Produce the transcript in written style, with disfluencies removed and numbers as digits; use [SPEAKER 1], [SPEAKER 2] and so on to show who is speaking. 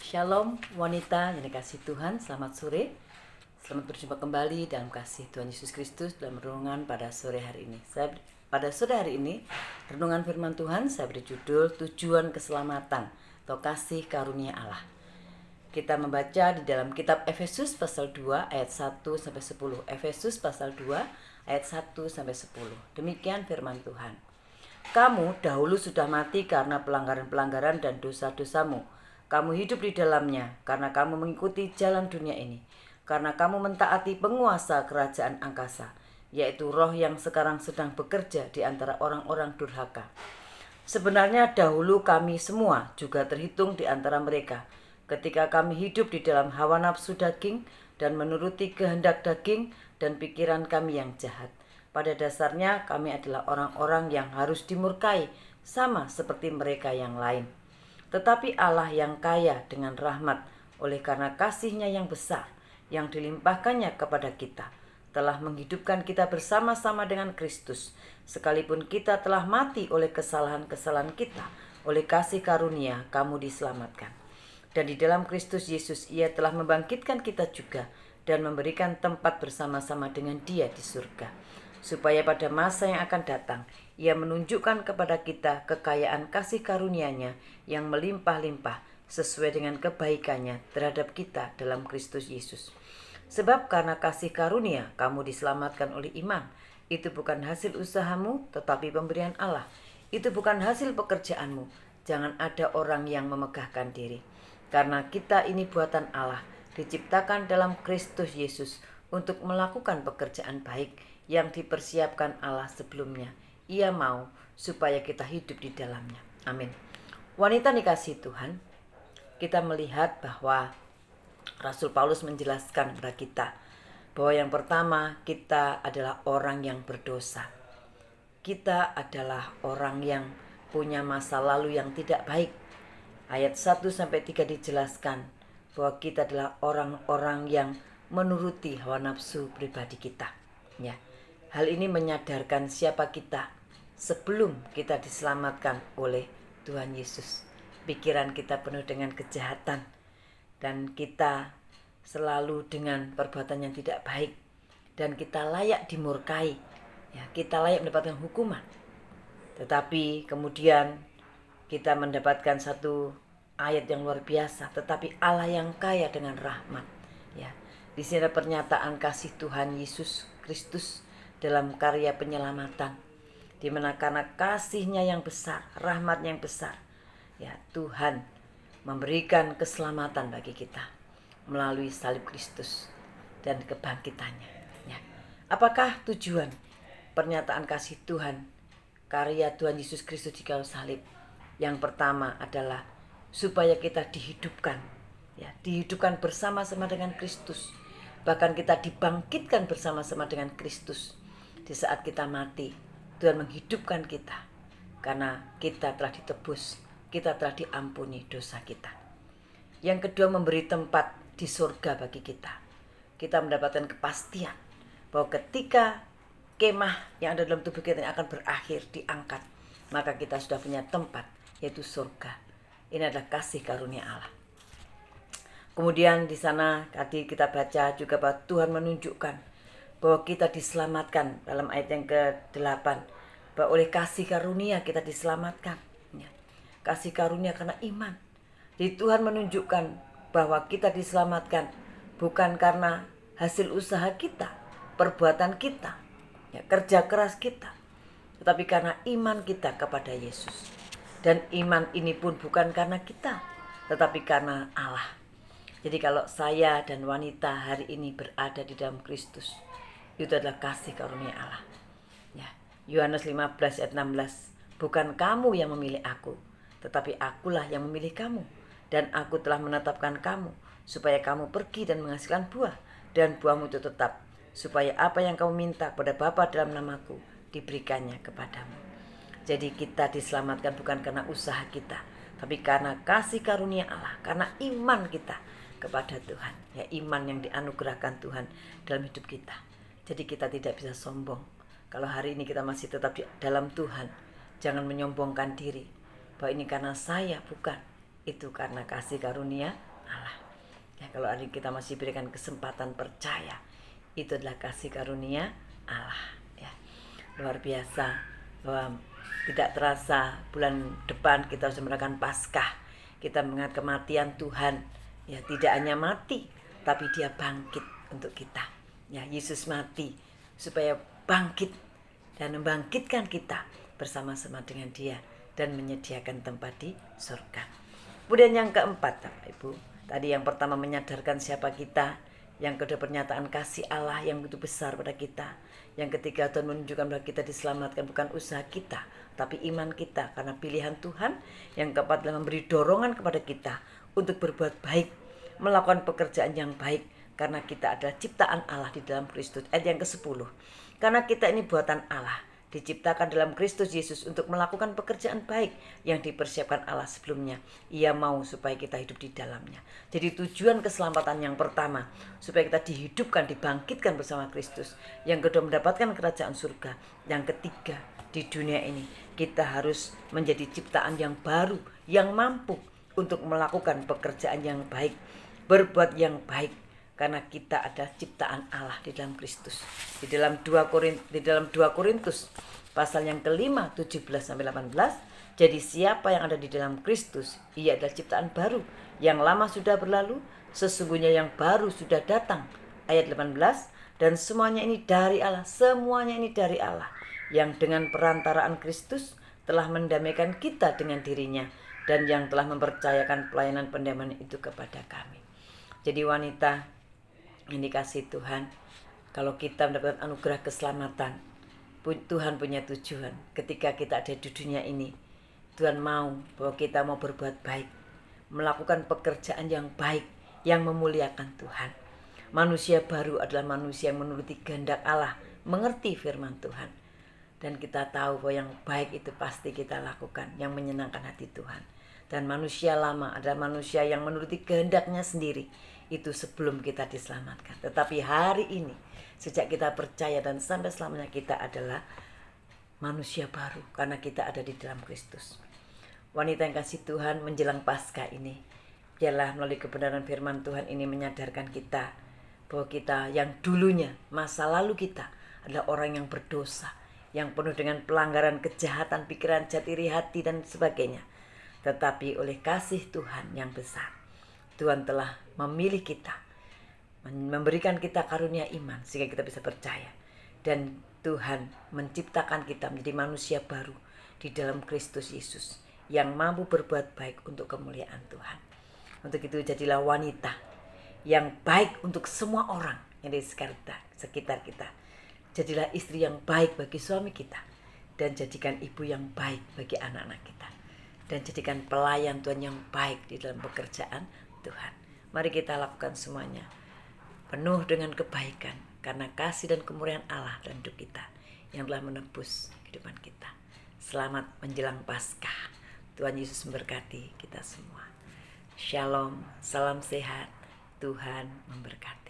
[SPEAKER 1] Shalom wanita yang dikasih Tuhan, selamat sore. Selamat berjumpa kembali dalam kasih Tuhan Yesus Kristus dalam renungan pada sore hari ini. Pada sore hari ini, renungan firman Tuhan saya beri judul Tujuan Keselamatan atau Kasih Karunia Allah. Kita membaca di dalam kitab Efesus pasal 2 ayat 1 sampai 10. Efesus pasal 2 ayat 1 sampai 10. Demikian firman Tuhan. Kamu dahulu sudah mati karena pelanggaran-pelanggaran dan dosa-dosamu. Kamu hidup di dalamnya karena kamu mengikuti jalan dunia ini. Karena kamu mentaati penguasa kerajaan angkasa, yaitu roh yang sekarang sedang bekerja di antara orang-orang durhaka. Sebenarnya dahulu kami semua juga terhitung di antara mereka, ketika kami hidup di dalam hawa nafsu daging dan menuruti kehendak daging dan pikiran kami yang jahat. Pada dasarnya kami adalah orang-orang yang harus dimurkai, sama seperti mereka yang lain. Tetapi Allah yang kaya dengan rahmat, oleh karena kasih-Nya yang besar, yang dilimpahkannya kepada kita, telah menghidupkan kita bersama-sama dengan Kristus. Sekalipun kita telah mati oleh kesalahan-kesalahan kita, oleh kasih karunia kamu diselamatkan. Dan di dalam Kristus Yesus Ia telah membangkitkan kita juga, dan memberikan tempat bersama-sama dengan Dia di surga, supaya pada masa yang akan datang Ia menunjukkan kepada kita kekayaan kasih karunia-Nya yang melimpah-limpah sesuai dengan kebaikan-Nya terhadap kita dalam Kristus Yesus. Sebab karena kasih karunia kamu diselamatkan oleh iman. Itu bukan hasil usahamu, tetapi pemberian Allah. Itu bukan hasil pekerjaanmu. Jangan ada orang yang memegahkan diri. Karena kita ini buatan Allah, diciptakan dalam Kristus Yesus untuk melakukan pekerjaan baik yang dipersiapkan Allah sebelumnya. Ia mau supaya kita hidup di dalamnya. Amin. Wanita dikasihi Tuhan, kita melihat bahwa Rasul Paulus menjelaskan kepada kita bahwa yang pertama, kita adalah orang yang berdosa. Kita adalah orang yang punya masa lalu yang tidak baik. Ayat 1-3 dijelaskan bahwa kita adalah orang-orang yang menuruti hawa nafsu pribadi kita. Ya. Hal ini menyadarkan siapa kita sebelum kita diselamatkan oleh Tuhan Yesus. Pikiran kita penuh dengan kejahatan dan kita selalu dengan perbuatan yang tidak baik, dan kita layak dimurkai. Ya, kita layak mendapatkan hukuman. Tetapi kemudian kita mendapatkan satu ayat yang luar biasa, tetapi Allah yang kaya dengan rahmat. Ya, di sini ada pernyataan kasih Tuhan Yesus Kristus dalam karya penyelamatan, di mana karena kasih-Nya yang besar, rahmat yang besar, ya, Tuhan memberikan keselamatan bagi kita melalui salib Kristus dan kebangkitannya. Ya. Apakah tujuan pernyataan kasih Tuhan, karya Tuhan Yesus Kristus di kayu salib? Yang pertama adalah supaya kita dihidupkan, ya, dihidupkan bersama-sama dengan Kristus. Bahkan kita dibangkitkan bersama-sama dengan Kristus. Di saat kita mati, Tuhan menghidupkan kita karena kita telah ditebus, kita telah diampuni dosa kita. Yang kedua, memberi tempat di surga bagi kita. Kita mendapatkan kepastian bahwa ketika kemah yang ada dalam tubuh kita akan berakhir, diangkat, maka kita sudah punya tempat, yaitu surga. Ini adalah kasih karunia Allah. Kemudian di sana tadi kita baca juga bahwa Tuhan menunjukkan bahwa kita diselamatkan dalam ayat yang ke-8, bahwa oleh kasih karunia kita diselamatkan. Ya. Kasih karunia karena iman. Jadi Tuhan menunjukkan bahwa kita diselamatkan bukan karena hasil usaha kita, perbuatan kita, ya, kerja keras kita, tetapi karena iman kita kepada Yesus. Dan iman ini pun bukan karena kita, tetapi karena Allah. Jadi kalau saya dan wanita hari ini berada di dalam Kristus, itu adalah kasih karunia Allah. Ya, Yohanes 15 ayat 16. Bukan kamu yang memilih aku, tetapi akulah yang memilih kamu. Dan aku telah menetapkan kamu, supaya kamu pergi dan menghasilkan buah, dan buahmu itu tetap, supaya apa yang kamu minta kepada Bapa dalam namaku, diberikannya kepadamu. Jadi kita diselamatkan bukan karena usaha kita, tapi karena kasih karunia Allah, karena iman kita kepada Tuhan. Ya, iman yang dianugerahkan Tuhan dalam hidup kita. Jadi kita tidak bisa sombong. Kalau hari ini kita masih tetap di dalam Tuhan, jangan menyombongkan diri bahwa ini karena saya, bukan. Itu karena kasih karunia Allah. Ya, kalau hari kita masih berikan kesempatan percaya, itu adalah kasih karunia Allah. Ya, luar biasa bahwa tidak terasa bulan depan kita harus merayakan Paskah. Kita mengingat kematian Tuhan. Ya, tidak hanya mati, tapi Dia bangkit untuk kita. Ya, Yesus mati supaya bangkit dan membangkitkan kita bersama-sama dengan Dia dan menyediakan tempat di surga. Kemudian yang keempat, Bapak Ibu, tadi yang pertama menyadarkan siapa kita, yang kedua pernyataan kasih Allah yang begitu besar pada kita, yang ketiga Tuhan menunjukkan bahwa kita diselamatkan bukan usaha kita, tapi iman kita karena pilihan Tuhan. Yang keempat adalah memberi dorongan kepada kita untuk berbuat baik, melakukan pekerjaan yang baik, karena kita adalah ciptaan Allah di dalam Kristus. Ayat yang ke-10, karena kita ini buatan Allah, diciptakan dalam Kristus Yesus untuk melakukan pekerjaan baik yang dipersiapkan Allah sebelumnya. Ia mau supaya kita hidup di dalamnya. Jadi tujuan keselamatan yang pertama, supaya kita dihidupkan, dibangkitkan bersama Kristus. Yang kedua, mendapatkan kerajaan surga. Yang ketiga, di dunia ini kita harus menjadi ciptaan yang baru, yang mampu untuk melakukan pekerjaan yang baik, berbuat yang baik, karena kita ada ciptaan Allah di dalam Kristus. Di dalam 2 Korintus pasal yang kelima 17-18, jadi siapa yang ada di dalam Kristus, ia adalah ciptaan baru, yang lama sudah berlalu, sesungguhnya yang baru sudah datang. Ayat 18, dan semuanya ini dari Allah, semuanya ini dari Allah, yang dengan perantaraan Kristus telah mendamaikan kita dengan dirinya, dan yang telah mempercayakan pelayanan pendamaian itu kepada kami. Jadi wanita yang dikasih Tuhan, kalau kita mendapatkan anugerah keselamatan, Tuhan punya tujuan. Ketika kita ada di dunia ini, Tuhan mau bahwa kita mau berbuat baik, melakukan pekerjaan yang baik, yang memuliakan Tuhan. Manusia baru adalah manusia yang menuruti kehendak Allah, mengerti firman Tuhan. Dan kita tahu bahwa yang baik itu pasti kita lakukan, yang menyenangkan hati Tuhan. Dan manusia lama adalah manusia yang menuruti kehendaknya sendiri, itu sebelum kita diselamatkan. Tetapi hari ini, sejak kita percaya dan sampai selamanya, kita adalah manusia baru karena kita ada di dalam Kristus. Wanita yang kasih Tuhan, menjelang Paskah ini, biarlah melalui kebenaran firman Tuhan ini menyadarkan kita bahwa kita yang dulunya, masa lalu kita adalah orang yang berdosa, yang penuh dengan pelanggaran, kejahatan, pikiran, jahat iri hati dan sebagainya. Tetapi oleh kasih Tuhan yang besar, Tuhan telah memilih kita, memberikan kita karunia iman sehingga kita bisa percaya. Dan Tuhan menciptakan kita menjadi manusia baru di dalam Kristus Yesus, yang mampu berbuat baik untuk kemuliaan Tuhan. Untuk itu jadilah wanita yang baik untuk semua orang yang di sekitar kita. Jadilah istri yang baik bagi suami kita, dan jadikan ibu yang baik bagi anak-anak kita, dan jadikan pelayan Tuhan yang baik di dalam pekerjaan Tuhan. Mari kita lakukan semuanya penuh dengan kebaikan, karena kasih dan kemurahan Allah dalam hidup kita yang telah menebus kehidupan kita. Selamat menjelang Paskah. Tuhan Yesus memberkati kita semua. Shalom, salam sehat, Tuhan memberkati.